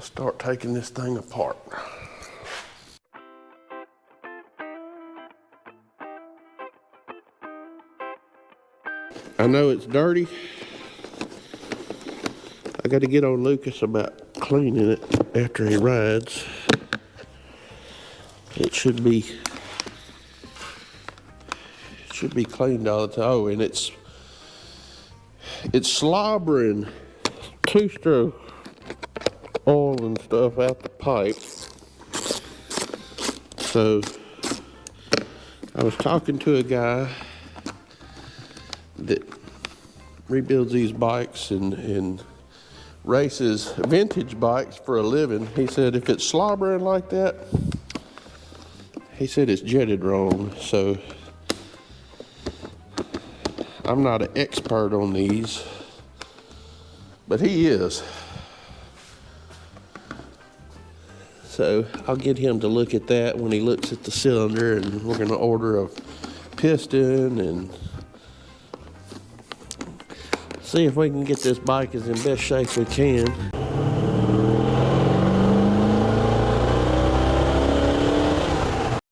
Let's start taking this thing apart. I know it's dirty. I got to get on Lucas about cleaning it after he rides. It should be cleaned all the time. Oh, and it's slobbering two-stroke oil and stuff out the pipe. So I was talking to a guy that rebuilds these bikes and races vintage bikes for a living. He said if it's slobbering like that, he said it's jetted wrong. So I'm not an expert on these, but he is. So I'll get him to look at that when he looks at the cylinder, and we're gonna order a piston and see if we can get this bike as in best shape we can.